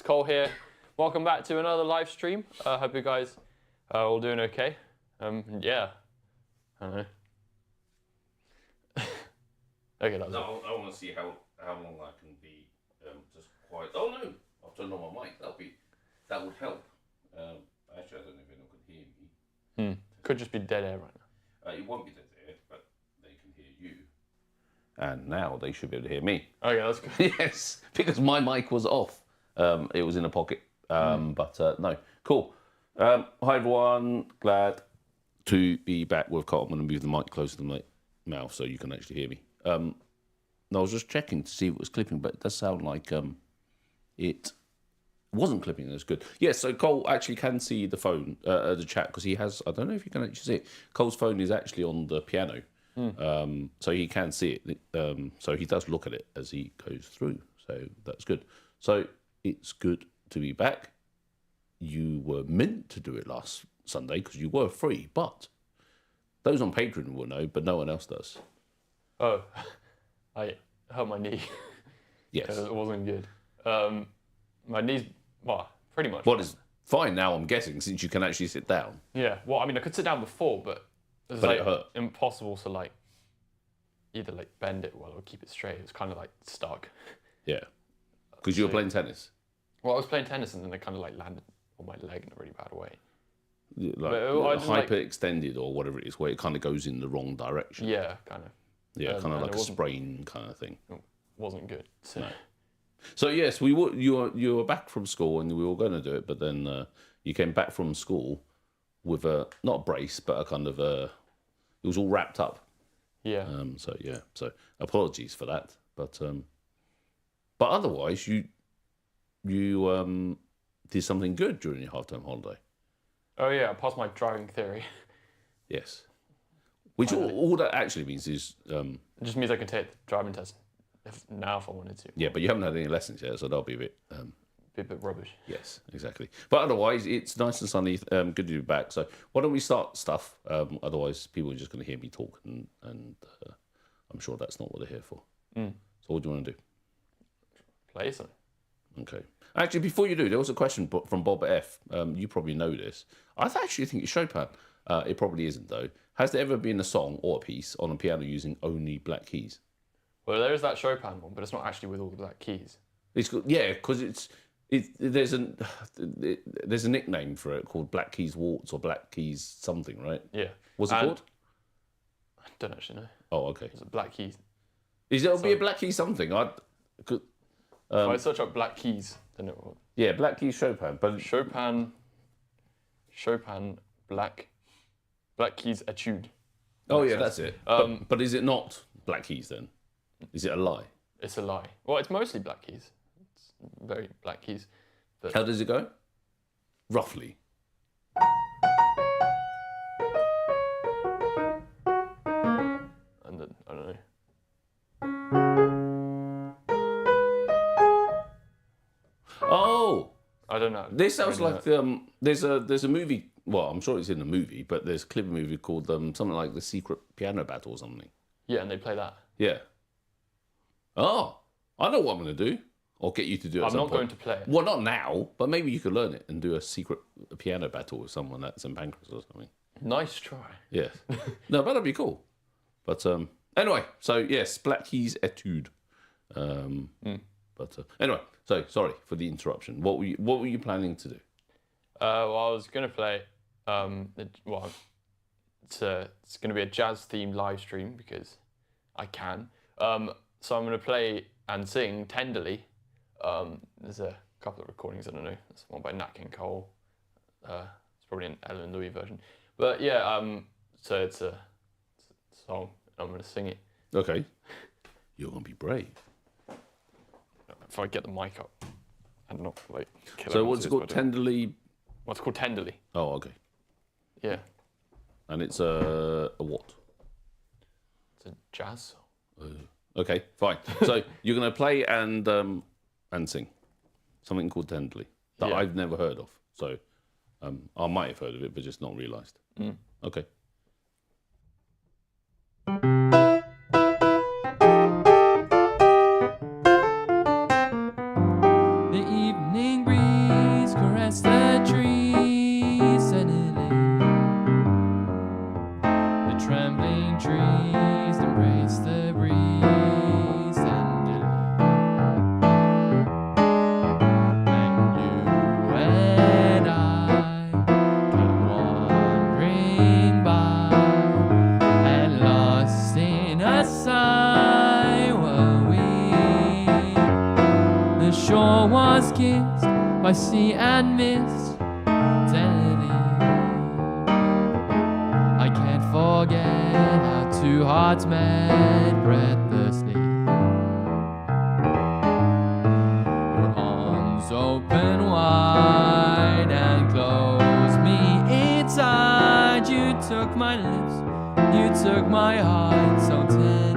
Cole here. Welcome back to another live stream. Hope you guys are all doing okay. Yeah. I don't know. Okay, that's no, I want to see how long I can be just quiet. Oh no, I've turned on my mic. That would help. Actually, I don't know if anyone can hear me. Could just be dead air right now. It won't be dead air, but they can hear you. And now they should be able to hear me. Okay, that's good. Yes, because my mic was off. It was in a pocket. But no, cool. Hi everyone, glad to be back with Carl. I'm going to move the mic closer to my mouth so you can actually hear me. I was just checking to see if it was clipping, but it does sound like it wasn't clipping as good. Yes, so Cole actually can see the phone, the chat, because he has, I don't know if you can actually see it. Cole's phone is actually on the piano, so he can see it. So he does look at it as he goes through, so that's good. So it's good to be back. You were meant to do it last Sunday because you were free, but those on Patreon will know, but no one else does. Oh, I hurt my knee. Yes. It wasn't good. My knee's, well, pretty much. What is fine now, I'm guessing, since you can actually sit down. Yeah, well, I mean, I could sit down before, but it was impossible to like either like bend it well or keep it straight. It was kind of like stuck. Yeah. Because you were playing tennis. Well, I was playing tennis and then they kind of like landed on my leg in a really bad way. Like hyper-extended or whatever it is, where it kind of goes in the wrong direction. Yeah, kind of. Yeah, kind of like a sprain kind of thing. It wasn't good. So. No. So yes, you were back from school and we were going to do it, but then you came back from school with not a brace, but a kind of it was all wrapped up. Yeah. So apologies for that, but otherwise you did something good during your half-term holiday. Oh yeah, I passed my driving theory. Yes. Which all that actually means is it just means I can take the driving test if I wanted to. Yeah, but you haven't had any lessons yet, so that'll be a bit rubbish. Yes, exactly. But otherwise, it's nice and sunny. Good to be back. So why don't we start stuff? Otherwise, people are just going to hear me talk, and I'm sure that's not what they're here for. So what do you want to do? Play something. Okay. Actually, before you do, there was a question from Bob F. You probably know this. I actually think it's Chopin. It probably isn't, though. Has there ever been a song or a piece on a piano using only black keys? Well, there is that Chopin one, but it's not actually with all the black keys. It's because there's a nickname for it called Black Keys Waltz or Black Keys something, right? Yeah. What's it called? I don't actually know. Oh, okay. It's a black keys. It'll be a Black Key something. If I search up black keys, then it will. Yeah, Black Keys Chopin, but Chopin, black keys etude. Oh yeah, that's it. But is it not black keys then? Is it a lie? It's a lie. Well, it's mostly black keys. It's very black keys. But how does it go? Roughly. And then I don't know. Oh, I don't know. This sounds like there's a movie. Well, I'm sure it's in the movie, but there's a clever movie called something like The Secret Piano Battle or something. Yeah, and they play that. Yeah. Oh, I know what I'm going to do. Or get you to do it. I'm not going to play it. Well, not now, but maybe you could learn it and do a secret piano battle with someone at St Pancras or something. Nice try. Yes. No, that'd be cool. But anyway, so yes, Black Keys Etude. But anyway, so sorry for the interruption. What were you planning to do? Well, I was going to play. It's going to be a jazz themed live stream because I can. So I'm going to play and sing Tenderly. There's a couple of recordings, I don't know. There's one by Nat King Cole. It's probably an Ellen Louis version. But yeah, so it's a song. I'm going to sing it. Okay. You're going to be brave. If I get the mic up and not like kill So what's it called? Tenderly? What's called Tenderly. Oh, okay. Yeah. And it's a what? It's a jazz song. Okay, fine. So you're going to play and sing something called Tenderly that I've never heard of. So I might have heard of it, but just not realised. Okay. The evening breeze was kissed by sea and mist tenderly. I can't forget how two hearts met breathlessly. Your arms open wide and closed me inside. You took my lips, you took my heart so tenderly.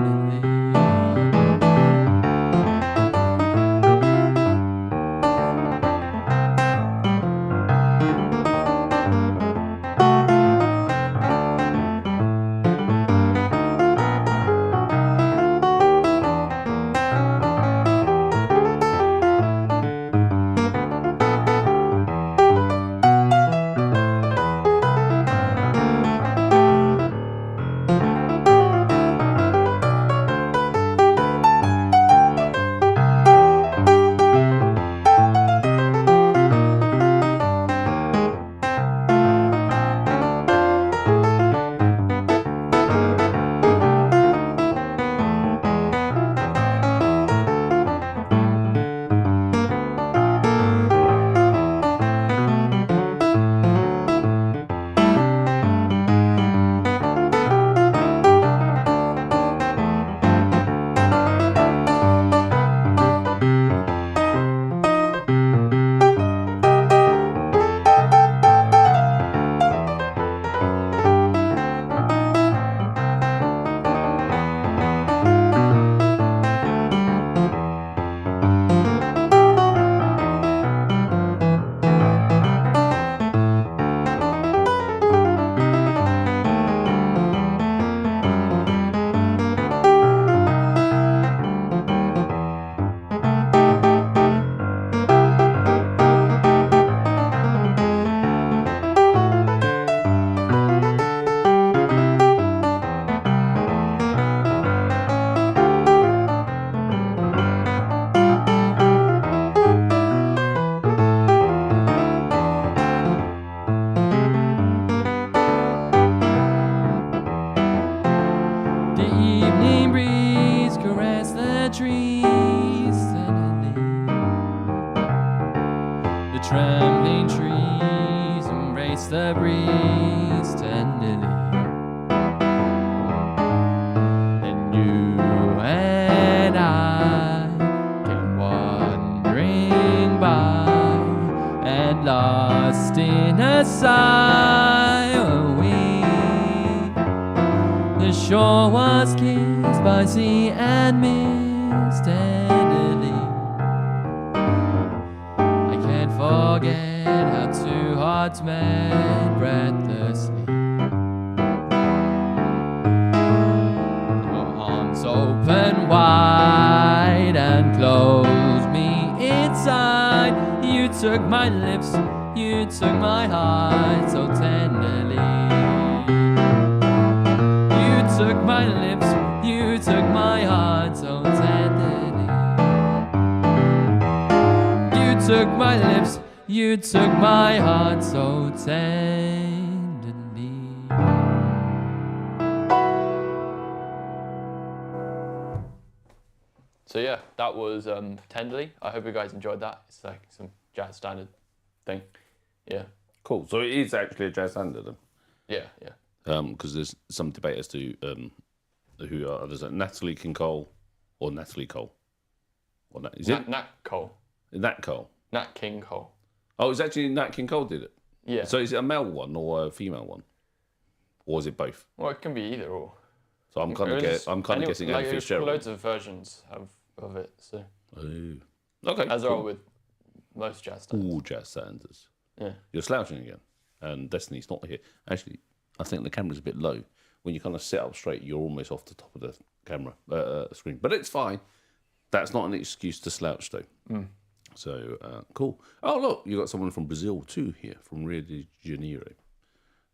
Trembling trees embrace the breeze tenderly. And you and I came wandering by, and lost in a sigh were we. The shore was kissed by sea and mist tenderly. Forget how two hearts met breathlessly. Your arms open wide and closed me inside. You took my lips, you took my heart so tenderly. You took my lips, you took my heart so tenderly. You took my lips, you took my heart so tenderly. So yeah, that was Tenderly. I hope you guys enjoyed that. It's like some jazz standard thing. Yeah. Cool. So it is actually a jazz standard then? Yeah, yeah. Because there's some debate as to who are others. Natalie King Cole or Natalie Cole. Or is it Nat Cole? Nat Cole. Nat King Cole. Oh, it's actually Nat King Cole did it? Yeah. So is it a male one or a female one? Or is it both? Well, it can be either or. So I'm kind of guessing Ella Fitzgerald. Loads of versions of it, so. Oh. Okay. As there are with most jazz standards. All jazz standards. Yeah. You're slouching again. And Destiny's not here. Actually, I think the camera's a bit low. When you kind of sit up straight, you're almost off the top of the camera screen. But it's fine. That's not an excuse to slouch, though. Mm. So, cool. Oh, look, you got someone from Brazil, too, here, from Rio de Janeiro.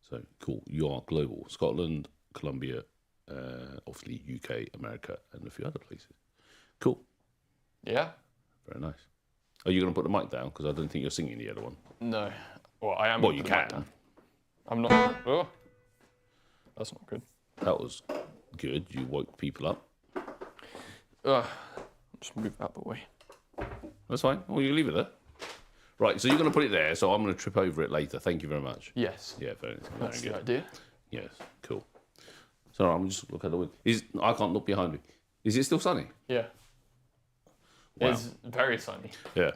So, cool. You are global. Scotland, Colombia, obviously UK, America, and a few other places. Cool. Yeah. Very nice. Are you going to put the mic down? Because I don't think you're singing the other one. No. Well, I am. Well, you can. I'm not. Oh. That's not good. That was good. You woke people up. Just move out the way. That's fine. Oh, you leave it there. Right, so you're going to put it there, so I'm going to trip over it later. Thank you very much. Yes. Yeah, very That's good. the idea. Yes, cool. So I'm just look at the wind. I can't look behind me. Is it still sunny? Yeah. Wow. It's very sunny. Yeah.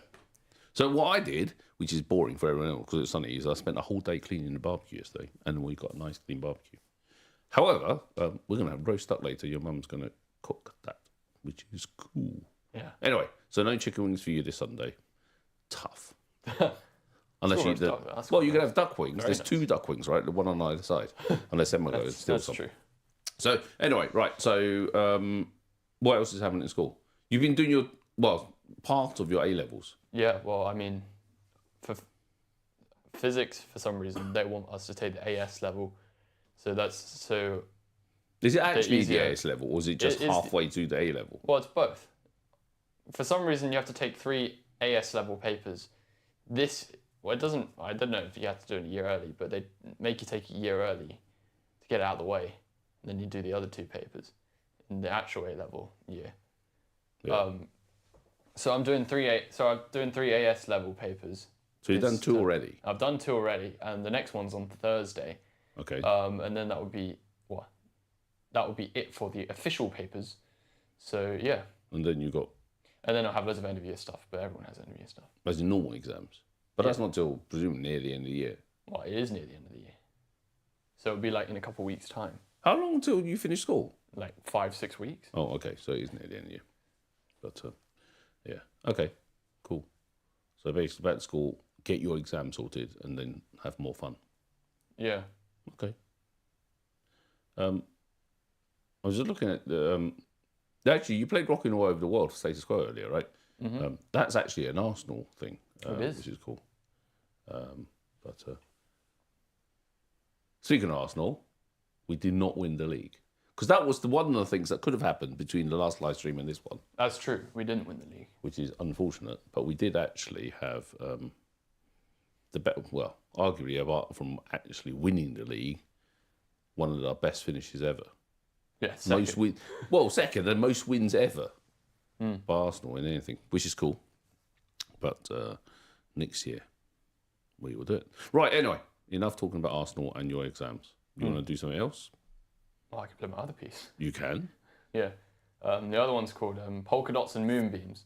So what I did, which is boring for everyone else because it's sunny, is I spent a whole day cleaning the barbecue yesterday, and we got a nice clean barbecue. However, we're going to have roast duck later. Your mum's going to cook that, which is cool. Yeah. Anyway, so no chicken wings for you this Sunday. Tough. Unless you eat the... Well, you can have duck wings. There's 2 duck wings, right? The one on either side. Unless Emma goes. Still that's some. true. So, anyway, right. So, what else is happening in school? You've been doing part of your A-levels. Yeah, well, I mean, for physics, for some reason, they want us to take the AS level. So Is it actually the easier. AS level, or is it just halfway to the A level? Well, it's both. For some reason, you have to take 3 AS level papers. It doesn't, I don't know if you have to do it a year early, but they make you take a year early to get it out of the way. And then you do the other 2 papers in the actual A level year. Yeah. So I'm doing 3 AS level papers. So you've done 2 already? I've done 2 already, and the next one's on Thursday. Okay. And then that would be it for the official papers. So yeah. And then you got... And then I'll have loads of end of year stuff, but everyone has end of year stuff. As in normal exams. But that's not till, presumably, near the end of the year. Well, it is near the end of the year. So it'll be like in a couple of weeks' time. How long until you finish school? Like 5-6 weeks. Oh, okay. So it is near the end of the year. But, yeah. Okay. Cool. So basically, back to school, get your exam sorted, and then have more fun. Yeah. Okay. I was just looking at the... actually, you played Rocking All Over the World for Status Quo earlier, right? Mm-hmm. That's actually an Arsenal thing. It is. Which is cool. Speaking of Arsenal, we did not win the league. Because that was one of the things that could have happened between the last live stream and this one. That's true. We didn't win the league. Which is unfortunate. But we did actually have arguably, apart from actually winning the league, one of our best finishes ever. Yeah, second. Second and most wins ever by Arsenal in anything, which is cool. But next year, we will do it. Right, anyway, enough talking about Arsenal and your exams. You want to do something else? Well, I can play my other piece. You can. Yeah. The other one's called Polka Dots and Moonbeams.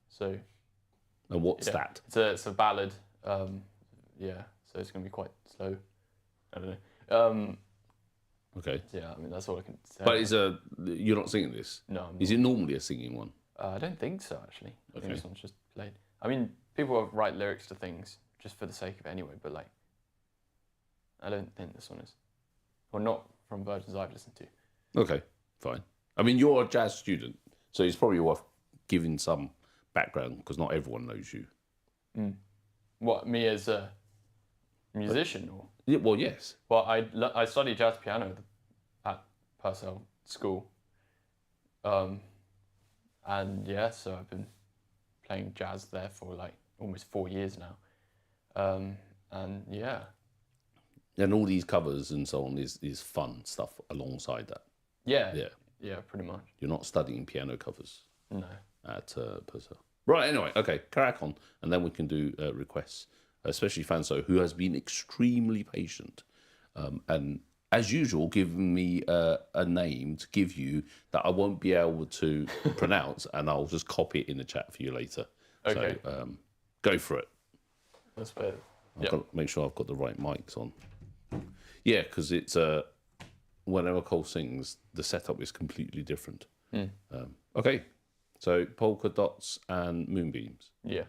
So. And what's that? It's a ballad. Yeah, so it's going to be quite slow. I don't know. Okay. Yeah, I mean, that's all I can say. But you're not singing this? No. Is it normally a singing one? I don't think so, actually. I think Okay. this one's just played. I mean, people write lyrics to things just for the sake of it anyway, but like, I don't think this one is. Or not from versions I've listened to. Okay, fine. I mean, you're a jazz student, so it's probably worth giving some background because not everyone knows you. What, me as a musician? Or? Yeah, well, yes. Well, I studied jazz piano at Purcell School. And yeah, so I've been playing jazz there for like almost 4 years now. And yeah. And all these covers and so on is fun stuff alongside that. Yeah. Yeah. Yeah, pretty much. You're not studying piano covers No. at Purcell. Right, anyway, okay, crack on. And then we can do requests, especially Fanso, who has been extremely patient. And as usual, giving me a name to give you that I won't be able to pronounce, and I'll just copy it in the chat for you later. Okay. So go for it. That's better. I've got to make sure I've got the right mics on. Yeah, because it's whenever Cole sings, the setup is completely different. Okay, so Polka Dots and Moonbeams. Yeah.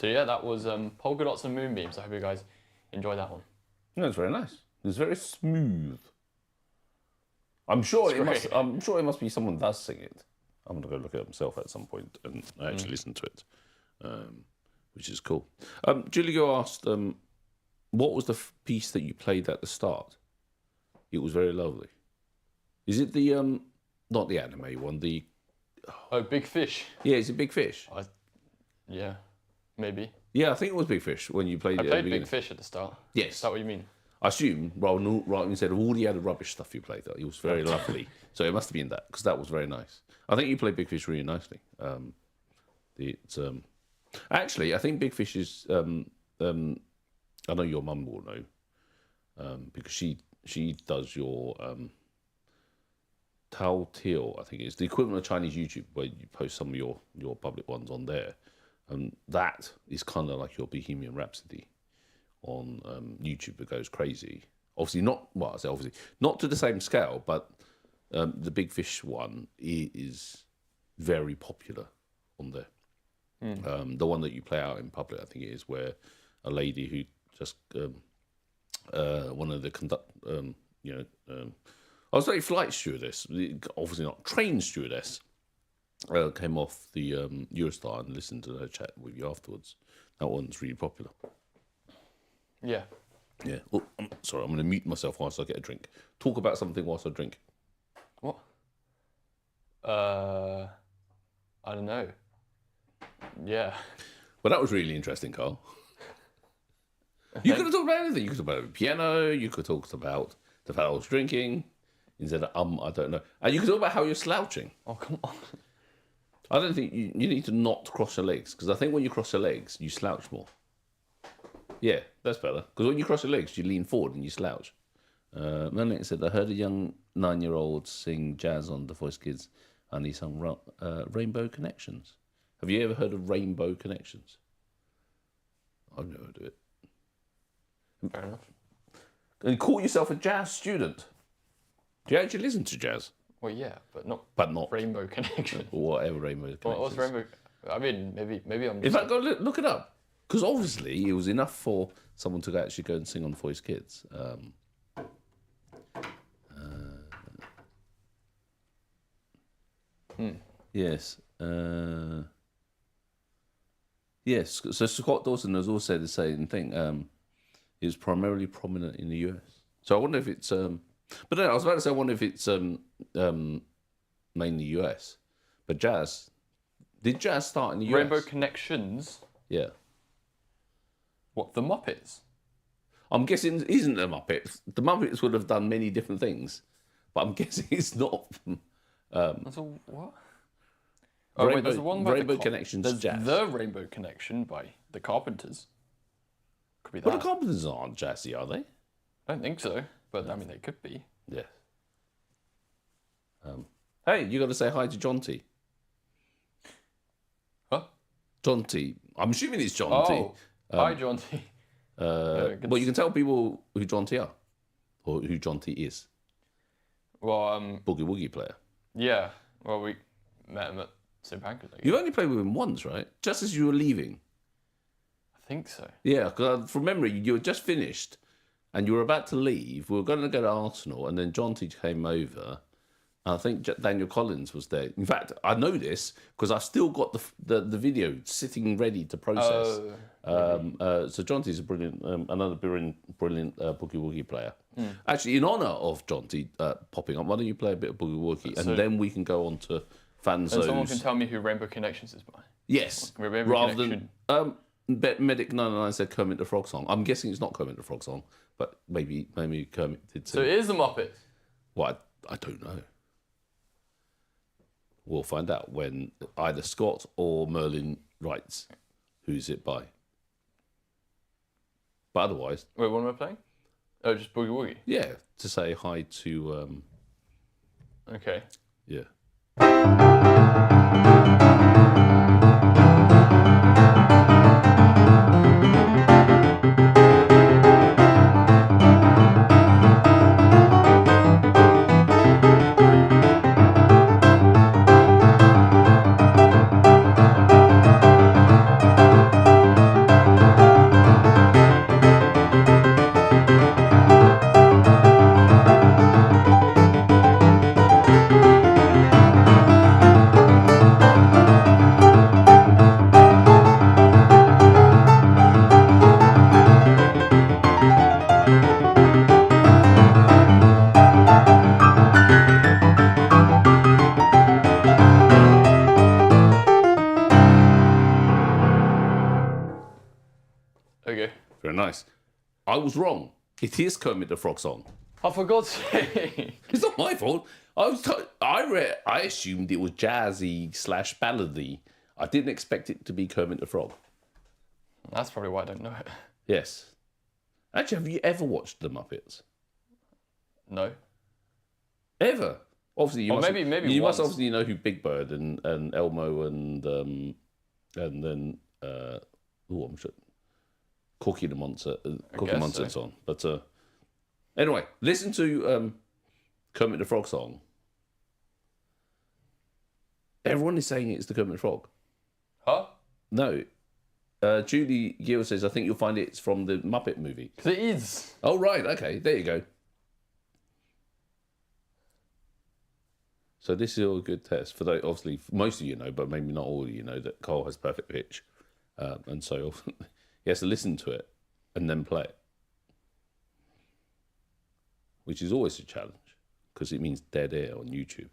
So yeah, that was Polka Dots and Moonbeams. I hope you guys enjoyed that one. No, it's very nice. It's very smooth. I'm sure it must be someone does sing it. I'm gonna go look it up myself at some point and actually listen to it, which is cool. Julio asked, what was the piece that you played at the start? It was very lovely. Is it the not the anime one? The Big Fish. Yeah, is it Big Fish? Yeah, maybe. Yeah, I think it was Big Fish when you played. I played Big Fish at the start. Yes. Is that what you mean? I assume, right, instead of all the other rubbish stuff you played, it was very lovely. So it must have been that, because that was very nice. I think you played Big Fish really nicely. Actually, I think Big Fish is. I know your mum will know, because she does your Tao Teal. I think it's the equivalent of Chinese YouTube, where you post some of your public ones on there, and that is kind of like your Bohemian Rhapsody on YouTube that goes crazy. Obviously not to the same scale, but the Big Fish one is very popular on there. The one that you play out in public, I think it is, where a lady who just one of the I was a flight stewardess, obviously not trained stewardess, came off the Eurostar and listened to her chat with you afterwards. That one's really popular. Yeah. Yeah. Oh, sorry, I'm going to mute myself whilst I get a drink. Talk about something whilst I drink. What? I don't know. Yeah. Well, that was really interesting, Carl. You could have talked about anything. You could have talked about the piano. You could have talked about the fact I was drinking. Instead of I don't know. And you could talk about how you're slouching. Oh, come on. I don't think you need to not cross your legs, because I think when you cross your legs, you slouch more. Yeah, that's better. Because when you cross your legs, you lean forward and you slouch. Melanie said, I heard a young 9-year-old sing jazz on The Voice Kids, and he sung Rainbow Connections. Have you ever heard of Rainbow Connections? I've never heard of it. Fair enough. And call yourself a jazz student. Do you actually listen to jazz? Well, yeah, but not Rainbow Connection. Or whatever Rainbow Connection. What's Rainbow? I mean, maybe I'm. In fact, go look it up, because obviously it was enough for someone to actually go and sing on Voice Kids. Yes. Yes. So Scott Dawson has also said the same thing. It was primarily prominent in the US. So I wonder if it's. But no, I was about to say, I wonder if it's mainly US. But jazz. Did jazz start in the US? Rainbow Connections. Yeah. What, the Muppets? I'm guessing it isn't the Muppets. The Muppets would have done many different things, but I'm guessing it's not. That's a what? Oh, wait, there's one by Rainbow Connections there's jazz. The Rainbow Connection by the Carpenters. Could be that. But the Carpenters aren't jazzy, are they? I don't think so, but I mean, they could be. Yes. Hey, you got to say hi to John T. Huh? John T. I'm assuming it's John T. Oh, hi, John T. Well, you can tell people who John T are, or who John T is. Well, Boogie Woogie player. Yeah. Well, we met him at St. Pancras. You've only played with him once, right? Just as you were leaving. I think so. Yeah, because from memory, you were just finished, and you were about to leave. We were going to go to Arsenal, and then John T came over. And I think Daniel Collins was there. In fact, I know this because I've still got the video sitting ready to process. So John T is a brilliant, another brilliant Boogie Woogie player. Actually, in honour of John T popping up, why don't you play a bit of Boogie Woogie, and then we can go on to Fanzo's. And someone can tell me who Rainbow Connections is by. Yes, Rainbow rather Connection. than Medic 99 said Kermit the Frog song. I'm guessing it's not Kermit the Frog song, but maybe Kermit did sing. So it is the Muppets. Well, I don't know. We'll find out when either Scott or Merlin writes who's it by. But otherwise... Wait, what am I playing? Oh, just Boogie Woogie? Yeah, to say hi to... Okay. Yeah. Very nice. I was wrong. It is Kermit the Frog song. Oh, for God's sake. It's not my fault. I assumed it was jazzy / ballady. I didn't expect it to be Kermit the Frog. That's probably why I don't know it. Yes. Actually, have you ever watched The Muppets? No. Ever? Obviously, you Or must. maybe you once. must obviously know who Big Bird and Elmo and then I'm sure Corky the Monster. Corky the guess Monster's so. on. But anyway, listen to Kermit the Frog song. Everyone is saying it's the Kermit the Frog. Huh? No. Julie Gill says, I think you'll find it's from the Muppet movie. Because it is. Oh, right. Okay. There you go. So this is a good test. For those, obviously, most of you know, but maybe not all of you know, that Cole has perfect pitch. And so he has to listen to it and then play it. Which is always a challenge, because it means dead air on YouTube.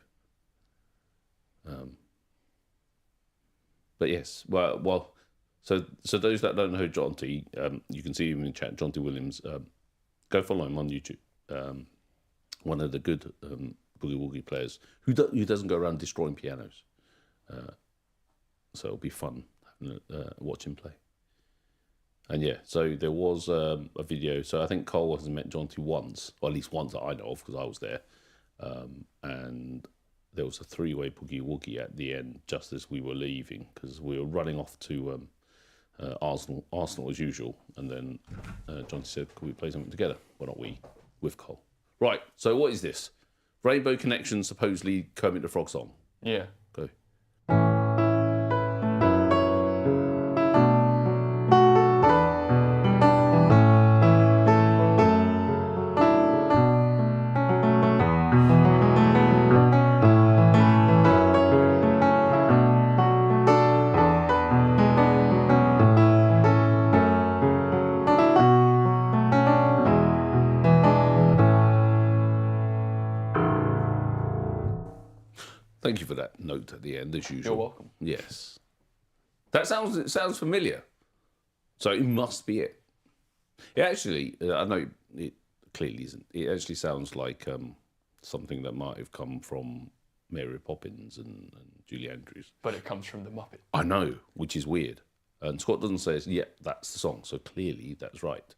But yes, well, so those that don't know Jonty, you can see him in chat. Jonty Williams, go follow him on YouTube. One of the good boogie woogie players who doesn't go around destroying pianos. So it'll be fun watch him play. And yeah, so there was a video. So I think Cole has met Jonty once, or at least once that I know of, because I was there. And there was a 3-way boogie woogie at the end, just as we were leaving, because we were running off to Arsenal as usual. And then Jonty said, "Could we play something together?" Why not we with Cole? Right. So what is this? Rainbow Connection, supposedly Kermit the Frog song. Yeah. Go. Thank you for that note at the end, as usual. You're welcome. Yes. It sounds familiar. So it must be it. It actually, I know it clearly isn't. It actually sounds like something that might have come from Mary Poppins and Julie Andrews. But it comes from the Muppet. I know, which is weird. And Scott doesn't say, yeah, that's the song. So clearly that's right.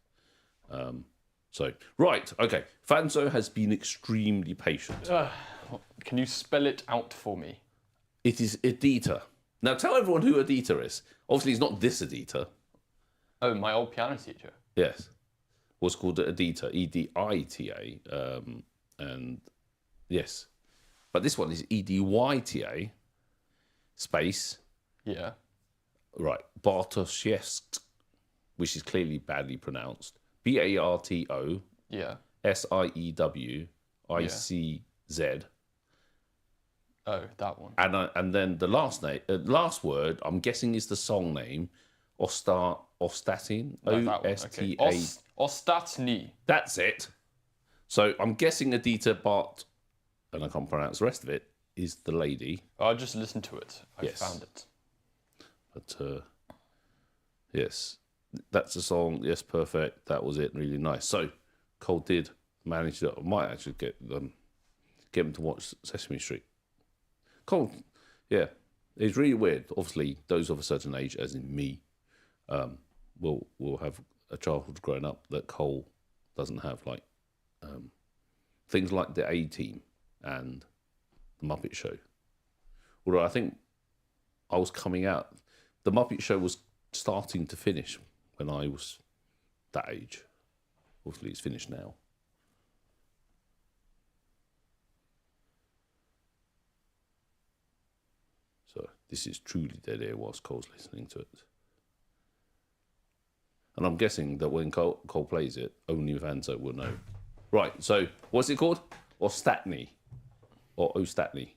Right, okay. Fanzo has been extremely patient. Can you spell it out for me? It is Edita. Now tell everyone who Edita is. Obviously, it's not this Edita. Oh, my old piano teacher. Yes. What's called Edita, Edita. And yes. But this one is Edyta, space, Yeah. right, Bartoszewski, which is clearly badly pronounced. Barto Yeah. Siewicz. Oh, that one. And then the last word, I'm guessing, is the song name, Ostatin. Like that one, okay. Ostatni. That's it. So I'm guessing Edita Bart, and I can't pronounce the rest of it, is the lady. I just listened to it. I Yes. found it. But yes, that's the song. Yes, perfect. That was it. Really nice. So Cole did manage to. I might actually get him to watch Sesame Street. Cole, yeah, it's really weird. Obviously, those of a certain age, as in me, will have a childhood growing up that Cole doesn't have, like things like the A-Team and the Muppet Show. Although I think I was coming out, the Muppet Show was starting to finish when I was that age. Obviously, it's finished now. So this is truly dead air whilst Cole's listening to it. And I'm guessing that when Cole plays it, only Vanzo will know. Right, so what's it called? Ostatni. Or Ostatni.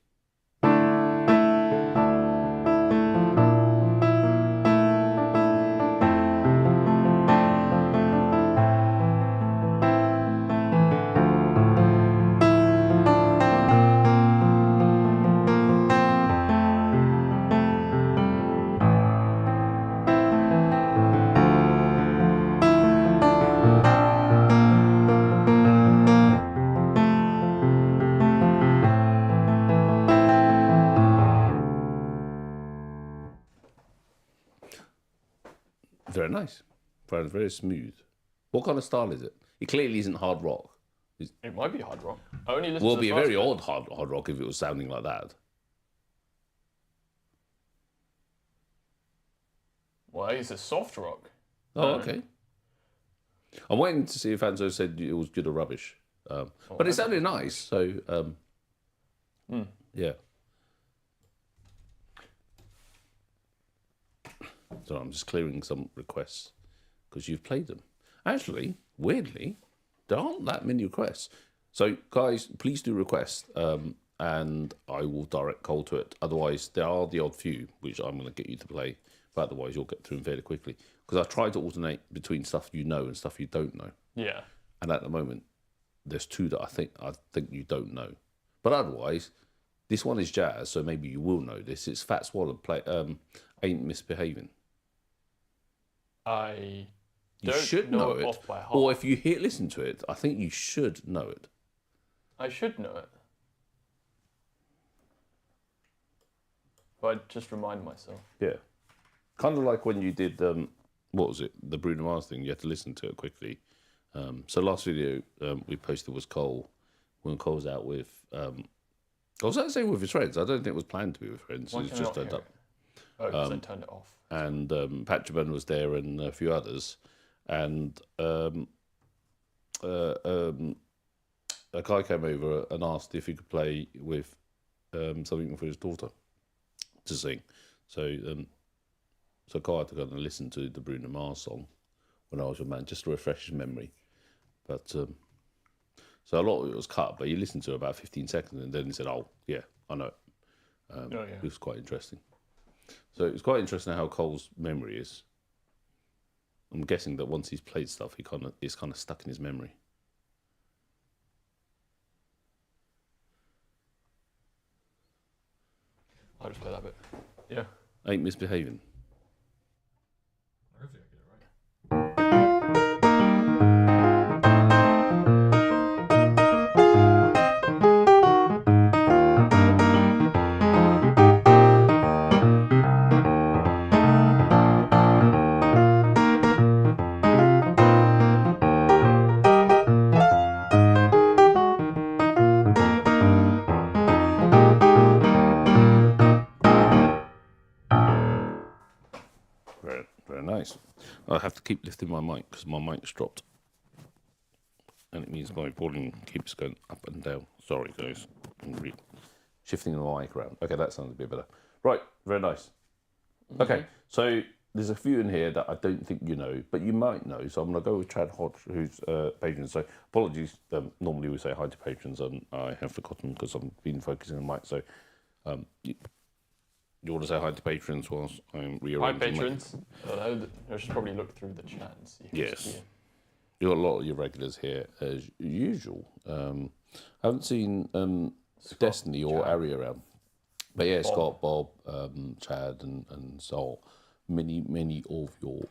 nice. Very smooth. What kind of style is it? It clearly isn't hard rock. It might be hard rock. I only listened Well, to it'd the be a first very bit. odd hard rock if it was sounding like that. Well, it's a soft rock. Oh, okay. I'm waiting to see if Anzo said it was good or rubbish. But it sounded nice, so yeah. So I'm just clearing some requests because you've played them. Actually, weirdly, there aren't that many requests. So, guys, please do request, and I will direct Cole to it. Otherwise, there are the odd few which I'm going to get you to play, but otherwise you'll get through them fairly quickly. Because I try to alternate between stuff you know and stuff you don't know. Yeah. And at the moment, there's two that I think you don't know. But otherwise, this one is jazz, so maybe you will know this. It's Fat Swallow play Ain't Misbehaving. I You don't should know know it it. off by heart. Or if you listen to it, I think you should know it. I should know it. But I just remind myself. Yeah. Kind of like when you did, what was it? The Bruno Mars thing. You had to listen to it quickly. So last video we posted was Cole. When Cole was out with, I was actually saying with his friends. I don't think it was planned to be with friends. Why It's can I just not turned hear up. it? Oh, because I turned it off. And Patrick Byrne was there and a few others. And a guy came over and asked if he could play with something for his daughter to sing. So so Cole had to go and listen to the Bruno Mars song when I was your man, just to refresh his memory. But so a lot of it was cut, but he listened to it about 15 seconds and then he said, "Oh, yeah, I know it." It was quite interesting. So it's quite interesting how Cole's memory is. I'm guessing that once he's played stuff, it's kind of stuck in his memory. I'll just play that bit. Yeah. Ain't Misbehaving. Hopefully I get it right. Very nice. I have to keep lifting my mic because my mic's dropped. And it means my volume keeps going up and down. Sorry, guys. I'm shifting the mic around. Okay, that sounds a bit better. Right, very nice. Okay, so there's a few in here that I don't think you know, but you might know. So I'm going to go with Chad Hodge, who's patron. So apologies. Normally we say hi to patrons, and I have forgotten because I've been focusing on the mic. So you want to say hi to patrons whilst I'm rearranging? Hi, patrons. I should probably look through the chat and see. Yes. You've got a lot of your regulars here as usual. I haven't seen Destiny or Ari around. But yeah, Bob. Scott, Bob, Chad, and Sol. Many of your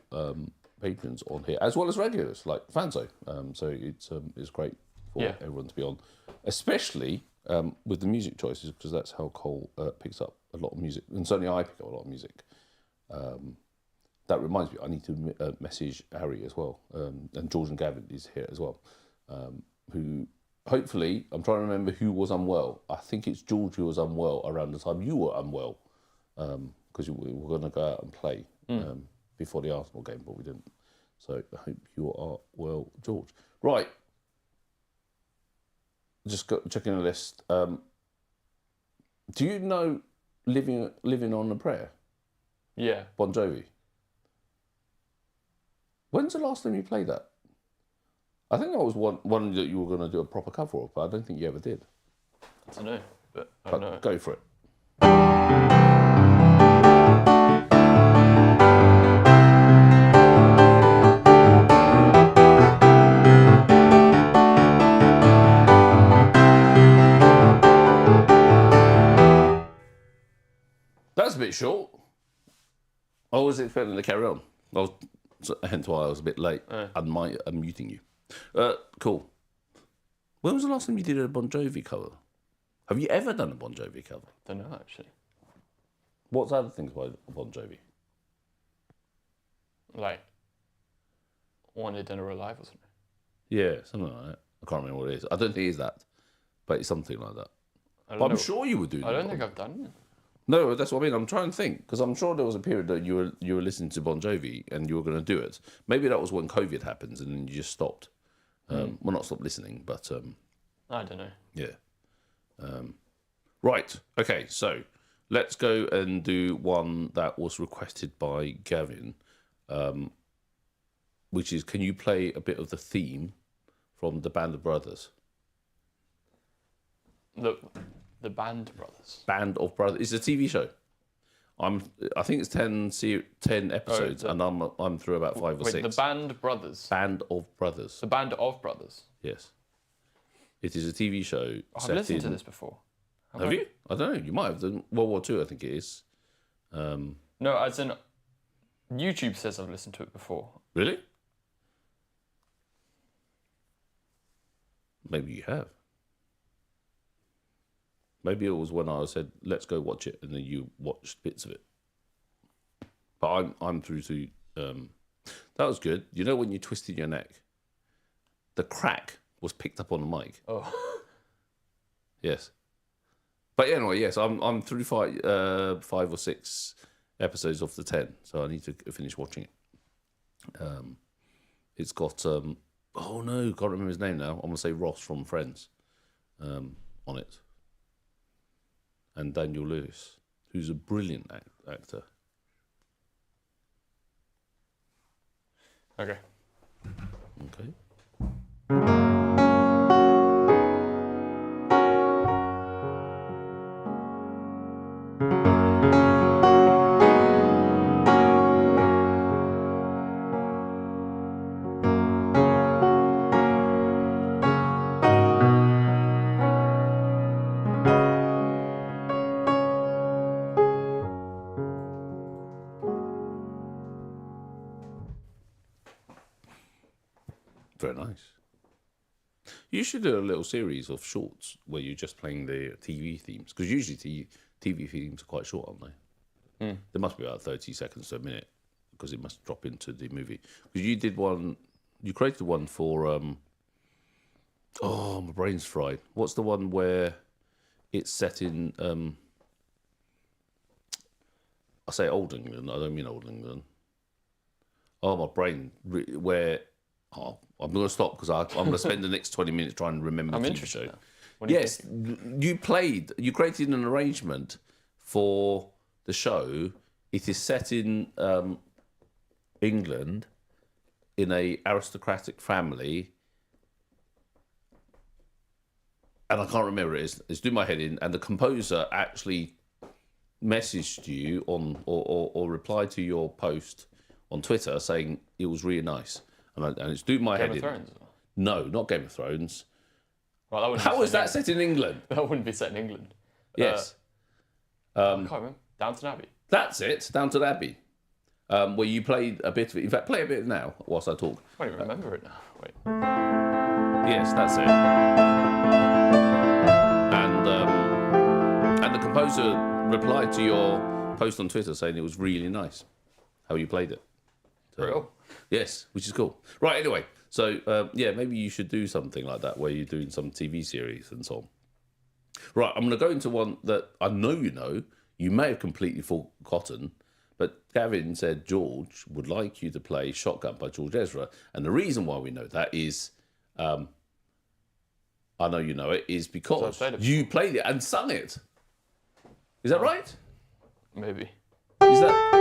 patrons on here, as well as regulars like Fanzo. So it's great for everyone to be on, especially with the music choices, because that's how Cole picks up a lot of music, and certainly I pick up a lot of music. That reminds me, I need to message Harry as well, and George and Gavin is here as well, who hopefully, I'm trying to remember who was unwell. I think it's George who was unwell around the time you were unwell, because we were going to go out and play before the Arsenal game, but we didn't. So I hope you are well, George. Right. Just checking the list. Do you know Living on a Prayer? Yeah. Bon Jovi. When's the last time you played that? I think that was one that you were going to do a proper cover of, but I don't think you ever did. I don't know, but I don't know. Go for it. That's a bit short. I was expecting to carry on. Hence why I was a bit late. Unmuting you. Cool. When was the last time you did a Bon Jovi cover? Have you ever done a Bon Jovi cover? Don't know, actually. What's other things by Bon Jovi? Like Wanted Dinner Alive or something. Yeah, something like that. I can't remember what it is. I don't think it's that, but it's something like that. I don't But I'm know. sure you were doing. I don't think I've done it. No, that's what I mean. I'm trying to think because I'm sure there was a period that you were listening to Bon Jovi and you were going to do it. Maybe that was when COVID happens and then you just stopped. Well, not stopped listening, but I don't know. yeah. Right. Okay. So let's go and do one that was requested by Gavin, which is: can you play a bit of the theme from the Band of Brothers? The Band Brothers. Band of Brothers. It's a TV show. I think it's 10 episodes, and I'm through about 5 or 6. The Band Brothers. Band of Brothers. The Band of Brothers. Yes. It is a TV show. I've listened to this before. Have you? I don't know. You might have done World War II, I think it is. No, as in YouTube says I've listened to it before. Really? Maybe you have. Maybe it was when I said, let's go watch it, and then you watched bits of it. But I'm through to... that was good. You know when you twisted your neck? The crack was picked up on the mic. Oh. Yes. But anyway, yes, I'm through 5 or 6 episodes of the 10, so I need to finish watching it. It's got... oh no, can't remember his name now. I'm going to say Ross from Friends on it. And Daniel Lewis, who's a brilliant actor. Okay. Okay. Very nice. You should do a little series of shorts where you're just playing the TV themes, because usually TV themes are quite short, aren't they? They must be about 30 seconds to a minute, because it must drop into the movie. Because you did one, you created one for, oh, my brain's fried. What's the one where it's set in, I say Old England, I don't mean Old England. Oh, my brain, where... Oh, I'm going to stop because I'm going to spend the next 20 minutes trying to remember the TV show. Yes, you created an arrangement for the show. It is set in England in a aristocratic family. And I can't remember it. It's doing my head in. And the composer actually messaged you on or replied to your post on Twitter saying it was really nice. And it's doing my head in. Game of Thrones? No, not Game of Thrones. Well, How is that set in England? That wouldn't be set in England. Yes. I can't remember. Downton Abbey. That's it, Downton Abbey. Where you played a bit of it. In fact, play a bit now whilst I talk. I can't even remember it now. Wait. Yes, that's it. And the composer replied to your post on Twitter saying it was really nice how you played it. So, Real? Yes, which is cool. Right, anyway. So, yeah, maybe you should do something like that where you're doing some TV series and so on. Right, I'm going to go into one that I know you may have completely forgotten, but Gavin said George would like you to play Shotgun by George Ezra. And the reason why we know that is, I know you know it, is because you played it and sung it. Is that right? Maybe. Is that...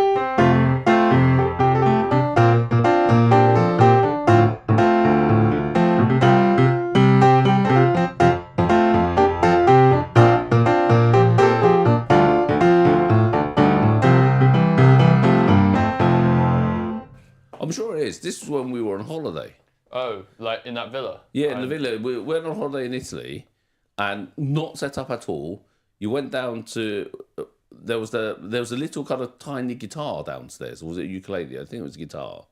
I'm sure it is. This was when we were on holiday. Oh, like in that villa? Yeah, in the villa. We went on holiday in Italy and not set up at all. You went down to... There was a little kind of tiny guitar downstairs. Or was it ukulele? I think it was guitar.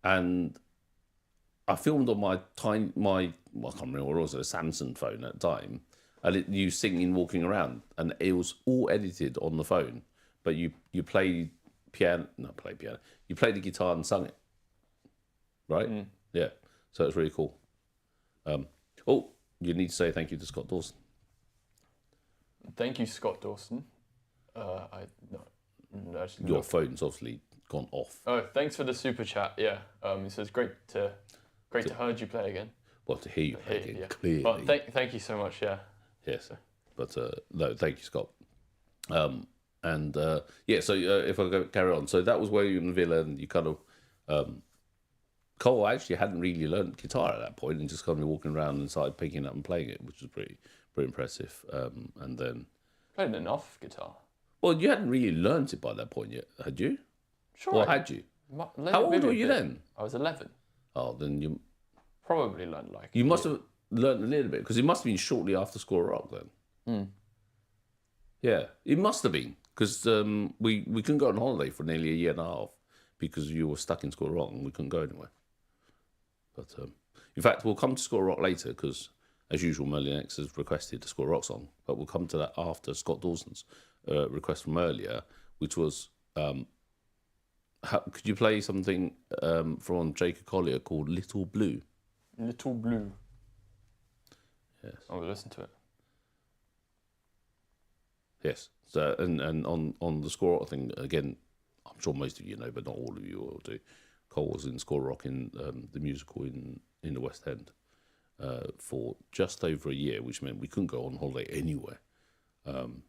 And I filmed on my I can't remember what it was, a Samsung phone at the time. And you singing, walking around. And it was all edited on the phone. But you played piano. You played the guitar and sung it. right? Yeah, so it's really cool. Oh, you need to say thank you to Scott Dawson. Thank you, Scott Dawson. Actually, Your phone's obviously gone off. Oh, thanks for the super chat. Yeah, he says great to heard you play again. Well, to hear you play again, Yeah. clearly. But thank you so much. Yeah. Yes, but no, thank you, Scott. So if I carry on, so that was where you were in Villa, and you kind of Cole actually hadn't really learned guitar at that point, and just kind of walking around and started picking up and playing it, which was pretty impressive. And then played enough guitar. Well, you hadn't really learned it by that point yet, had you? Sure. Or had you? How old were you then? I was 11. Oh, then you probably learned like. You must have learned a little bit, because it must have been shortly after School Rock then. Yeah, it must have been, because we couldn't go on holiday for nearly a year and a half because you were stuck in School Rock and we couldn't go anywhere. But in fact, we'll come to School Rock later, because as usual, Merlin X has requested a School Rock song, but we'll come to that after Scott Dawson's request from earlier, which was could you play something from Jacob Collier called Little Blue? Little Blue. Yes. I will listen to it. Yes. So and on the School Rock thing, again, I'm sure most of you know, but not all of you will do. Cole was in School Rock in the musical in the West End for just over a year, which meant we couldn't go on holiday anywhere. And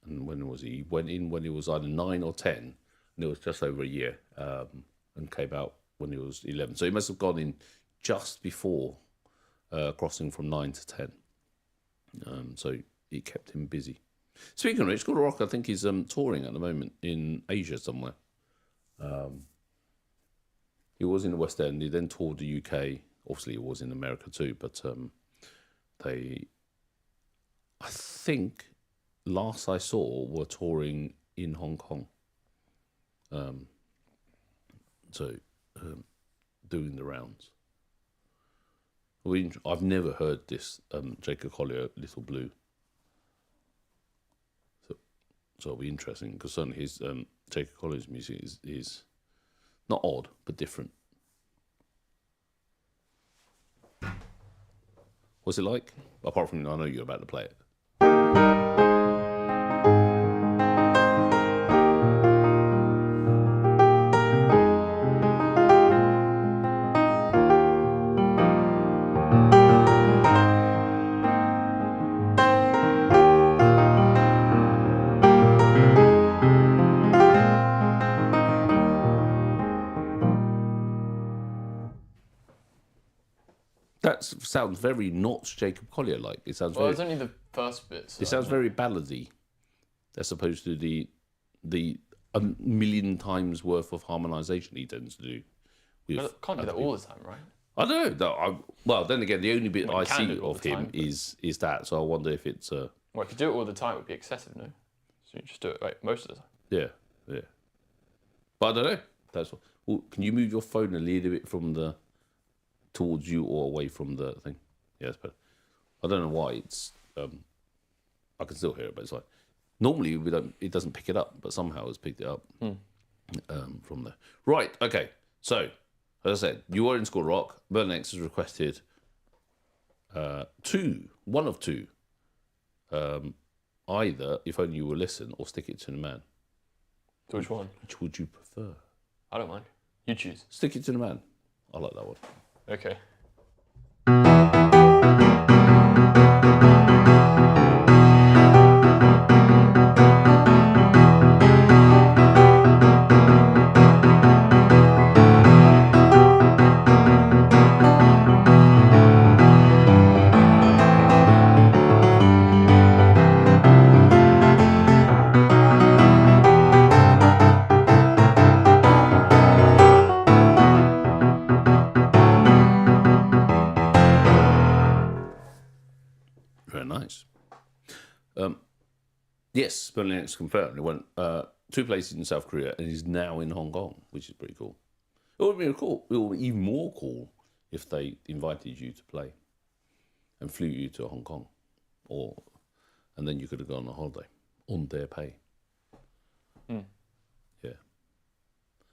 when was he? He went in when he was either 9 or 10, and it was just over a year, and came out when he was 11. So he must have gone in just before crossing from 9 to 10. So it kept him busy. Speaking of which, School Rock, I think, is touring at the moment in Asia somewhere. He was in the West End. He then toured the UK. Obviously, he was in America too. But I think, last I saw, were touring in Hong Kong. Doing the rounds. I've never heard this Jacob Collier Little Blue. So it'll be interesting, because certainly his Jacob Collier's music is not odd, but different. What's it like? Apart from, I know you're about to play it. That sounds very not Jacob Collier like. It sounds it's only the first bit. So it sounds very ballady, as opposed to the a million times worth of harmonisation he tends to do. Can't do that all the time, right? I don't know. Well, then again, the only bit I see of him is that. So I wonder if it's. Well, if you do it all the time, it would be excessive, no? So you just do it most of the time. Yeah. But I don't know. That's what. Well, can you move your phone a little bit from towards you or away from the thing? Yes, but I don't know why it's. I can still hear it, but it's like normally it doesn't pick it up, but somehow it's picked it up from there. Right. Okay. So, as I said, you were in School Rock. Merlin X has requested one of two. Either If Only You Will Listen or Stick It to the Man. So which one? Which would you prefer? I don't mind. You choose. Stick It to the Man. I like that one. Okay. Nice. Yes, Merlin X confirmed. He went 2 places in South Korea and he's now in Hong Kong, which is pretty cool. It would be cool. It would be even more cool if they invited you to play and flew you to Hong Kong, and then you could have gone on a holiday on their pay. Yeah.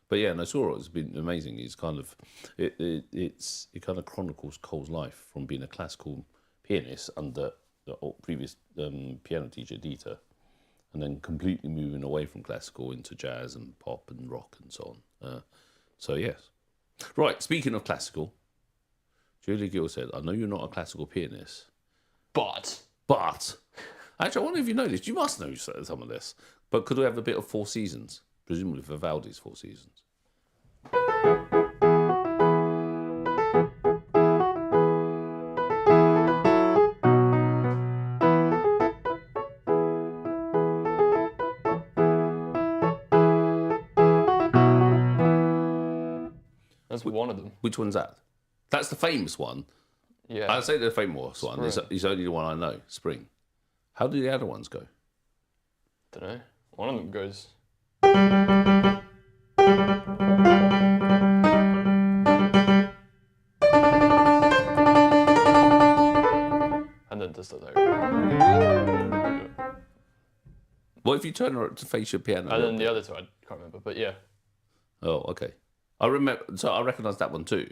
But yeah, no, Sora has been amazing. It's kind of it kind of chronicles Cole's life from being a classical pianist under the previous piano teacher Dieter, and then completely moving away from classical into jazz and pop and rock and so on. So yes, right. Speaking of classical, Julia Gill said, "I know you're not a classical pianist, But actually, I wonder if you know this. You must know some of this. But could we have a bit of Four Seasons? Presumably Vivaldi's Four Seasons." that's one of them. Which one's that? That's the famous one. Yeah. I'd say the famous one. Spring. It's only the one I know. Spring. How do the other ones go? Don't know. One of them goes. And then just like. What if you turn her up to face your piano? And then the other two I can't remember, but yeah. Oh, okay. I remember. So I recognise that one too.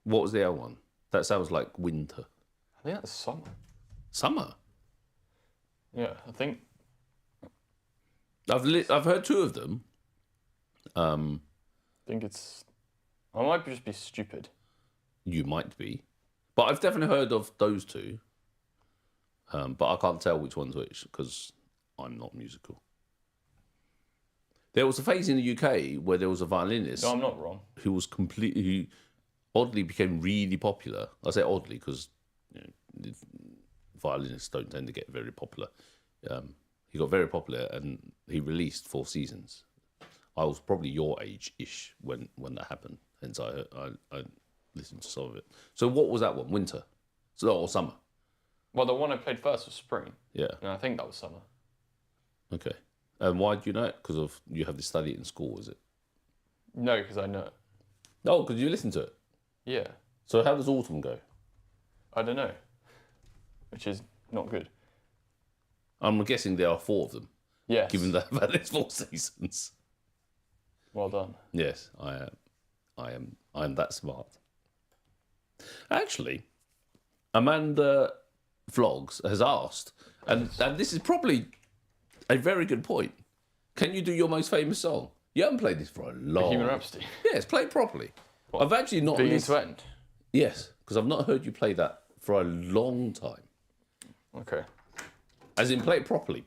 What was the other one? That sounds like winter. I think that's summer. Summer. Yeah, I think. I've heard two of them. I think it's. I might just be stupid. You might be, but I've definitely heard of those two. But I can't tell which one's which because I'm not musical. There was a phase in the UK where there was a violinist No, I'm not wrong. who oddly became really popular. I say oddly because violinists don't tend to get very popular. He got very popular and he released Four Seasons. I was probably your age-ish when that happened. Hence, I listened to some of it. So what was that one? Winter? Or summer? Well, the one I played first was spring. Yeah. And I think that was summer. Okay. And why do you know it? Because you have to study it in school, is it? No, because I know it. Oh, because you listen to it. Yeah. So how does autumn go? I don't know. Which is not good. I'm guessing there are four of them, Yes. given that it's 4 seasons. Well done. Yes, I am that smart. Actually, Amanda Vlogs has asked, and this is probably a very good point. Can you do your most famous song? You haven't played this for a long. Human Rhapsody. Yes, play it properly. I've actually not Beginning listened. to end. Yes, because I've not heard you play that for a long time. Okay. As in, play it properly.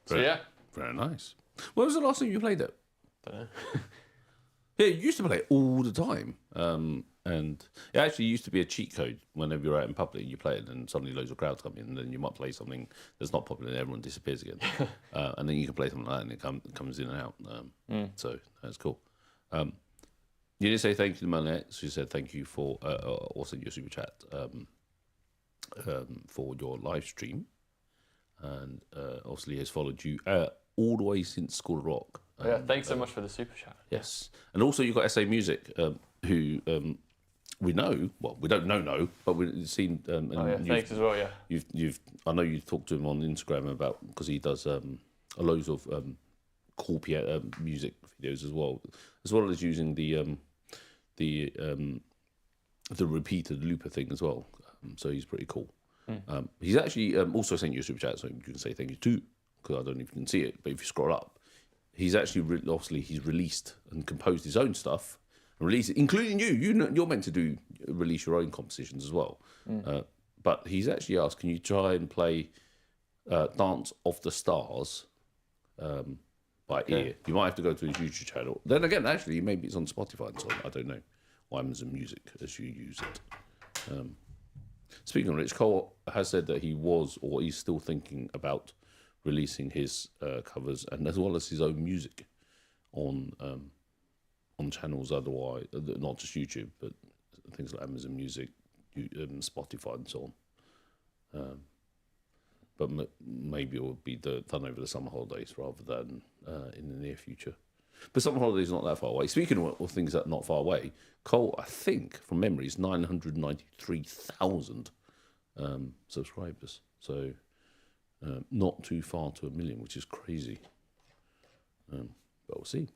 So yeah. Very nice. When was the last time you played it? Don't know. Yeah, you used to play it all the time. And it actually used to be a cheat code whenever you're out in public and you play it and suddenly loads of crowds come in and then you might play something that's not popular and everyone disappears again. And then you can play something like that and it comes in and out. So that's cool. You didn't say thank you to Monex. You said thank you for also your super chat for your live stream. And obviously has followed you all the way since School of Rock. Yeah, thanks so much for the super chat. Yes. And also you've got SA Music, who we know, well, we don't know, but we've seen... and thanks as well, yeah. I know you've talked to him on Instagram about, because he does loads of cool music videos as well as using the repeated looper thing as well. So he's pretty cool. He's actually also sent you a super chat, so you can say thank you too, because I don't know if you can see it, but if you scroll up, he's actually obviously he's released and composed his own stuff and released it, including you. You're meant to release your own compositions as well. But he's actually asked, can you try and play "Dance of the Stars" by ear? You might have to go to his YouTube channel. Then again, actually, maybe it's on Spotify and so on. I don't know. Or Amazon Music as you use it. Speaking of which, Cole has said that he was or he's still thinking about releasing his covers and as well as his own music on channels otherwise, not just YouTube, but things like Amazon Music, Spotify and so on. But maybe it will be done over the summer holidays rather than in the near future. But summer holidays are not that far away. Speaking of things that are not far away, Cole, I think, from memory, is 993,000 subscribers. So not too far to 1 million, which is crazy. But we'll see.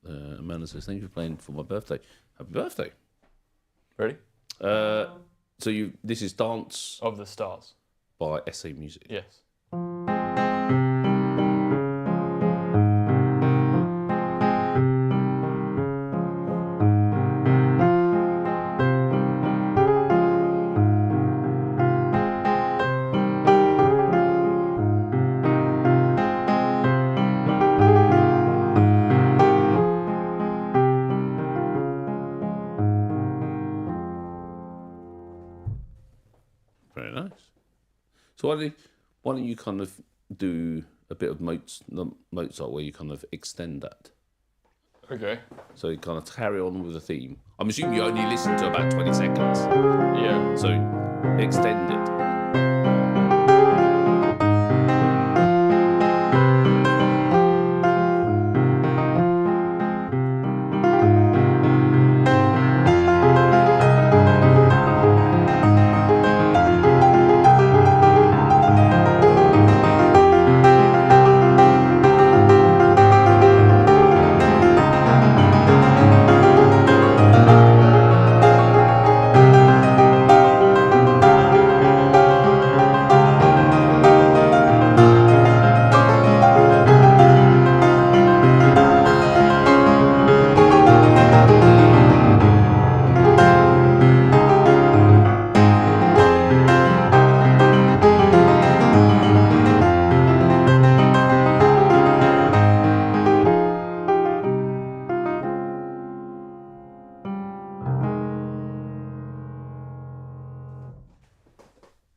Amanda says, thank you for playing for my birthday. Happy birthday. Ready? So this is Dance Of the Stars by SA Music. Yes. Very nice. So why don't you kind of do a bit of Mozart where you kind of extend that? Okay. So you kind of carry on with the theme. I'm assuming you only listen to about 20 seconds. Yeah. So extend it.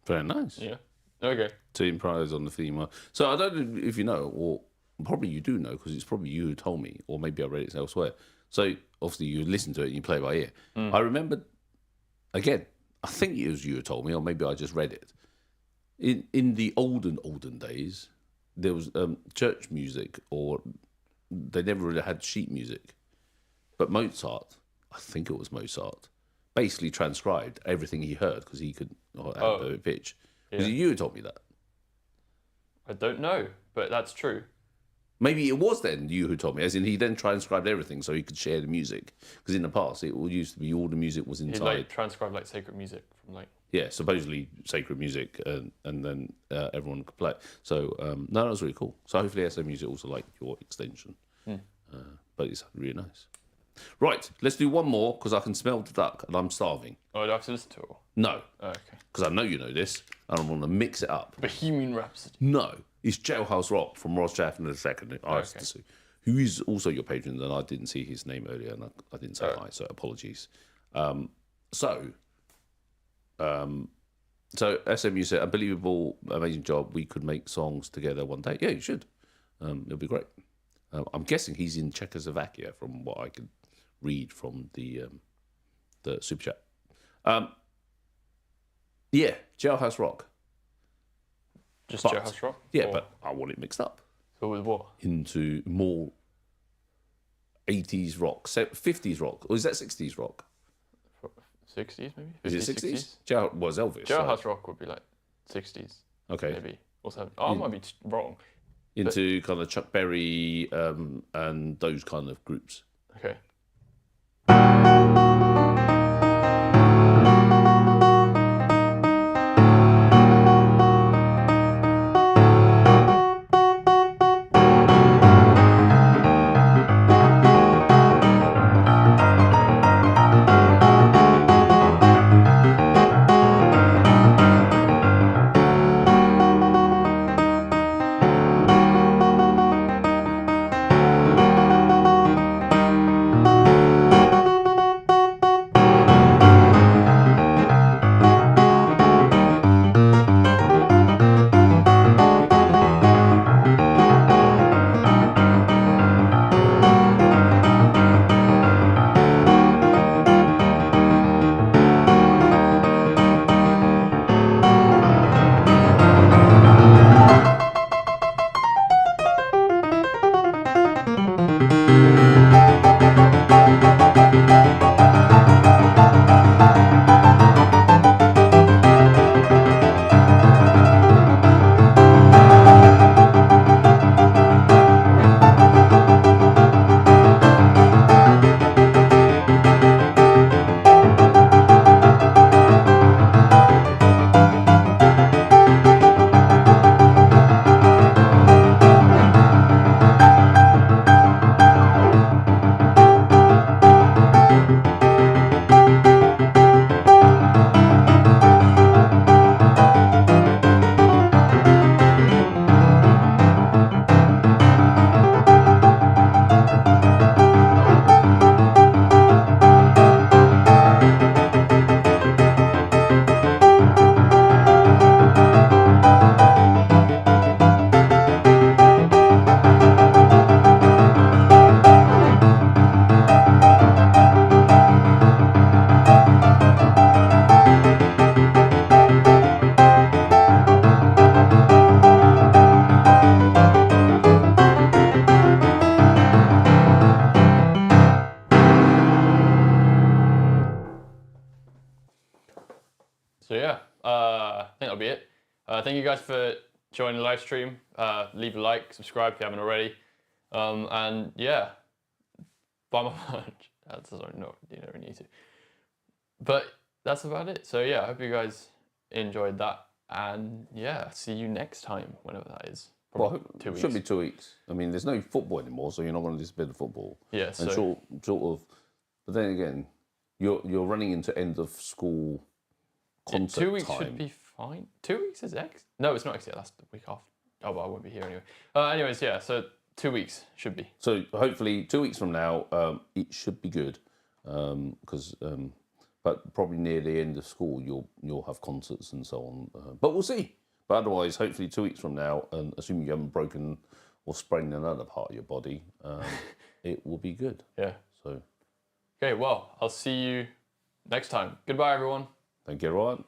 Very nice. Yeah. Okay. To improvise on the theme. So I don't know if you know, or probably you do know, because it's probably you who told me, or maybe I read it elsewhere. So obviously you listen to it and you play by ear. I remember, again, I think it was you who told me, or maybe I just read it. In the olden days, there was church music, or they never really had sheet music. But Mozart, I think it was Mozart, basically transcribed everything he heard because he could have a pitch. Was Yeah. it you who told me that? I don't know, but that's true. Maybe it was then you who told me, as in he then transcribed everything so he could share the music. Because in the past, it all used to be all the music was He inside. like transcribed like sacred music from like. Yeah, supposedly sacred music, and then everyone could play. So no, that was really cool. So hopefully SM Music also like your extension. But it's really nice. Right, let's do one more because I can smell the duck and I'm starving. Oh, do I have to listen to it? All? No, Oh, okay. because I know you know this and I want to mix it up. Bohemian Rhapsody. No, it's Jailhouse Rock from Ross Chaffin II, who is also your patron, and I didn't see his name earlier and I didn't say hi, so apologies. So SMU said, unbelievable, amazing job. We could make songs together one day. Yeah, you should. It'll be great. I'm guessing he's in Czechoslovakia from what I can read from the super chat. Yeah, Jailhouse Rock. Just Jailhouse Rock? Yeah, but I want it mixed up. So with what? Into more 80s rock, 50s rock, or is that 60s rock? 60s maybe? 50s, Is it 60s? Was Elvis? Jailhouse Rock would be like 60s. Okay. Maybe. Also, I might be wrong. Into kind of Chuck Berry and those kind of groups. Okay. So yeah, I think that'll be it. Thank you guys for joining the live stream. Leave a like, subscribe if you haven't already. And yeah, buy my merch. That's not, you don't need to. But that's about it. So yeah, I hope you guys enjoyed that. And yeah, see you next time, whenever that is. Probably 2 weeks. Should be 2 weeks. I mean, there's no football anymore, so you're not going to miss a bit of football. Yeah, and so sort of. But then again, you're running into end of school concert 2 weeks time. should be fine. 2 weeks is X? No, it's not X yet. That's the week after. Oh, but I won't be here anyway. Anyways, yeah. So 2 weeks should be. So hopefully 2 weeks from now, it should be good. But probably near the end of school, you'll have concerts and so on. But we'll see. But otherwise, hopefully 2 weeks from now, and assuming you haven't broken or sprained another part of your body, it will be good. Yeah. So. Okay. Well, I'll see you next time. Goodbye, everyone. Thank you, everyone.